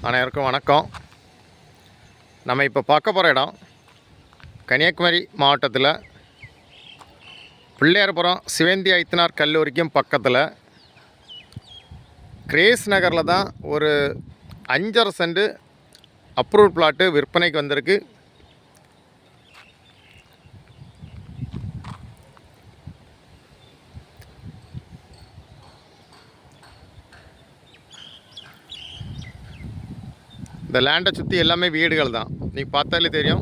அனைவருக்கும் வணக்கம். நம்ம இப்போ பார்க்க போகிற இடம் கன்னியாகுமரி மாவட்டத்தில் பிள்ளையார்புரம் சிவேந்தி ஐத்தனார் கல்லூரிக்கும் பக்கத்தில் கிரேஸ் நகரில் தான் ஒரு 5.5 சென்ட் அப்ரூவல் பிளாட்டு விற்பனைக்கு வந்திருக்கு. இந்த லேண்டை சுற்றி எல்லாமே வீடுகள் தான். நீங்கள் பார்த்தாலே தெரியும்.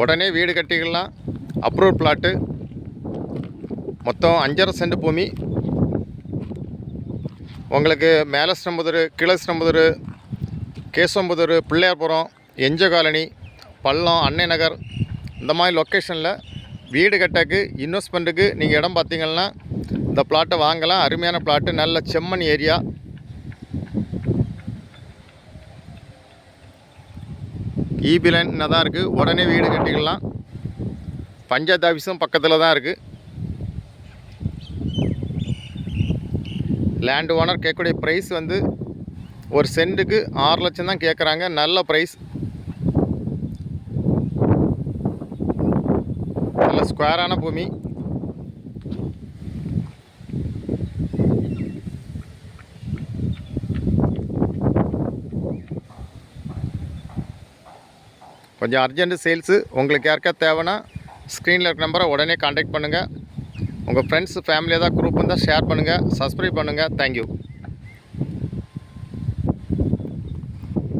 உடனே வீடு கட்டிக்கலாம். அப்ரூவல் பிளாட்டு மொத்தம் 5.5 சென்ட் பூமி. உங்களுக்கு மேலஸ்டம்புதூர், கீழஸ்டம்புதூர், கேசவம்புதூர், பிள்ளையார்புரம், எஞ்ச காலனி, பள்ளம், அன்னை நகர் இந்த மாதிரி லொக்கேஷனில் வீடு கட்டக்கு இன்வெஸ்ட்மெண்ட்டுக்கு நீங்கள் இடம் பார்த்தீங்கன்னா இந்த பிளாட்டை வாங்கலாம். அருமையான பிளாட்டு, நல்ல செம்மண் ஏரியா. ஈபி லைன் தான் இருக்குது. உடனே வீடு கட்டிக்கலாம். பஞ்சாயத்து ஆஃபீஸும் பக்கத்தில் தான் இருக்குது. லேண்ட் ஓனர் கேட்கக்கூடிய ப்ரைஸ் வந்து ஒரு சென்ட்டுக்கு 6 லட்சம் தான் கேட்குறாங்க. நல்ல ப்ரைஸ். நல்ல ஸ்கொயரான பூமி. கொஞ்சம் அர்ஜென்ட் சேல்ஸு. உங்களுக்கு யாருக்கா தேவைன்னா ஸ்க்ரீனில் இருக்க நம்பரை உடனே கான்டாக்ட் பண்ணுங்கள். உங்கள் ஃப்ரெண்ட்ஸ் ஃபேமிலி ஏதாவது குரூப் இருந்தால் ஷேர் பண்ணுங்கள், சப்ஸ்கிரைப் பண்ணுங்கள். தேங்க்யூ.